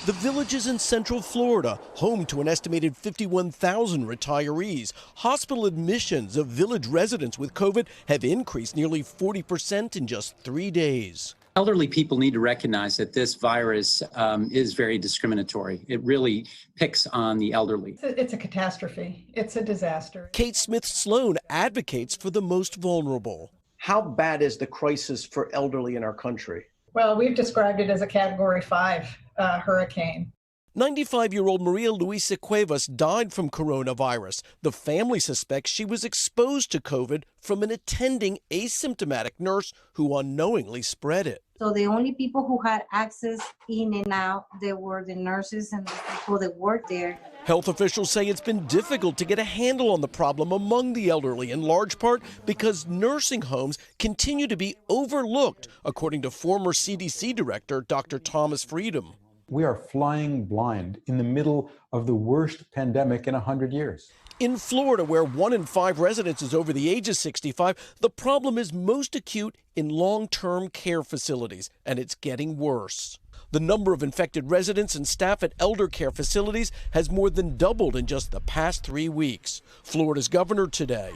The Village is in Central Florida, home to an estimated 51,000 retirees. Hospital admissions of Village residents with COVID have increased nearly 40% in just 3 days. Elderly people need to recognize that this virus is very discriminatory. It really picks on the elderly. It's a catastrophe. It's a disaster. Kate Smith Sloan advocates for the most vulnerable. How bad is the crisis for elderly in our country? Well, we've described it as a Category 5 hurricane. 95-year-old Maria Luisa Cuevas died from coronavirus. The family suspects she was exposed to COVID from an attending asymptomatic nurse who unknowingly spread it. So the only people who had access in and out, they were the nurses and the people that worked there. Health officials say it's been difficult to get a handle on the problem among the elderly, in large part because nursing homes continue to be overlooked, according to former CDC Director Dr. Thomas Freedom. We are flying blind in the middle of the worst pandemic in 100 years. In Florida, where 1 in 5 residents is over the age of 65, the problem is most acute in long-term care facilities, and it's getting worse. The number of infected residents and staff at elder care facilities has more than doubled in just the past 3 weeks. Florida's governor today.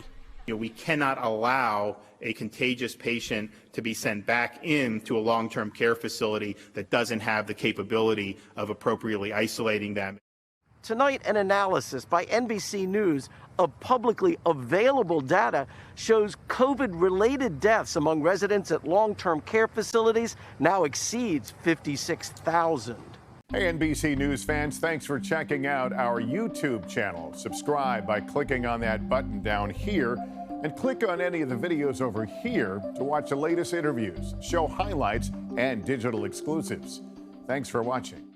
We cannot allow a contagious patient to be sent back into a long-term care facility that doesn't have the capability of appropriately isolating them. Tonight, an analysis by NBC News of publicly available data shows COVID-related deaths among residents at long-term care facilities now exceeds 56,000. Hey, NBC News fans, thanks for checking out our YouTube channel. Subscribe by clicking on that button down here and click on any of the videos over here to watch the latest interviews, show highlights, and digital exclusives. Thanks for watching.